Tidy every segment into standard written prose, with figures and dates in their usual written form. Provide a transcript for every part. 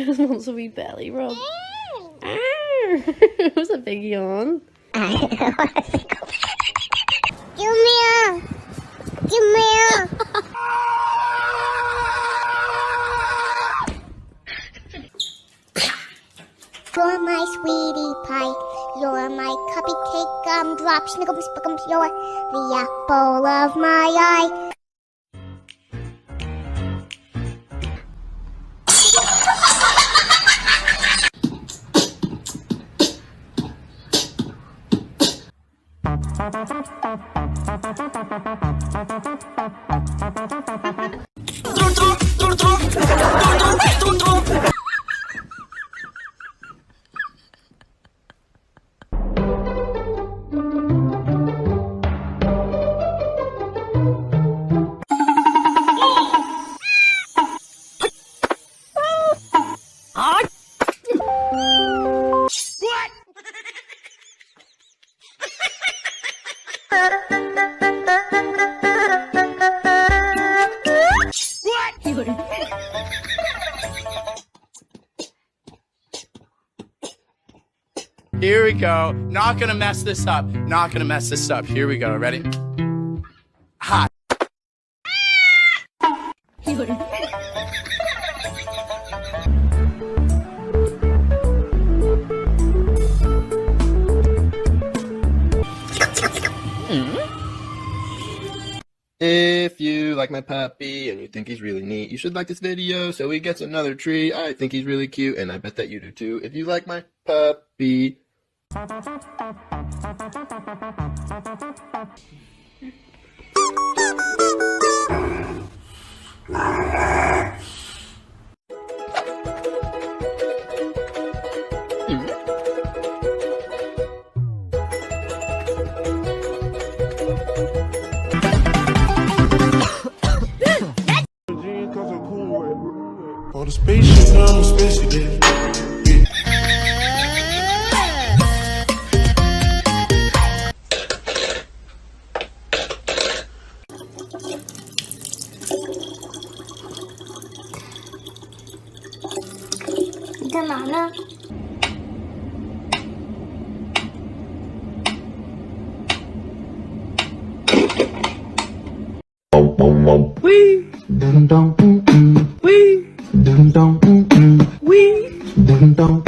just wants a wee belly rub. It was a big yawn. You're my sweetie pie, you're my cupcake gumdrop, snickums, spickums, you're the apple of my eye. Here we go. Not gonna mess this up. Not gonna mess this up. Here we go. Ready? Hi. If you like my puppy and you think he's really neat, you should like this video so he gets another treat. I think he's really cute, and I bet that you do too. If you like my puppy. On the spaceship, I'm a spaceship. Banana. Wee. Dum dum wee. Dum dum wee. Dum dum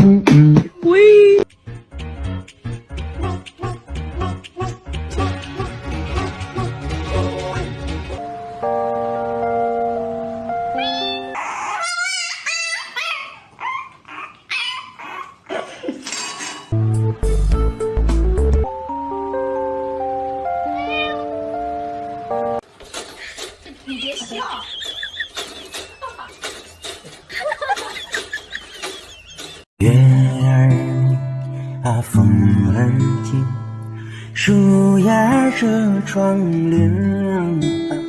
wee.月儿啊，风儿轻，树叶遮窗棂啊。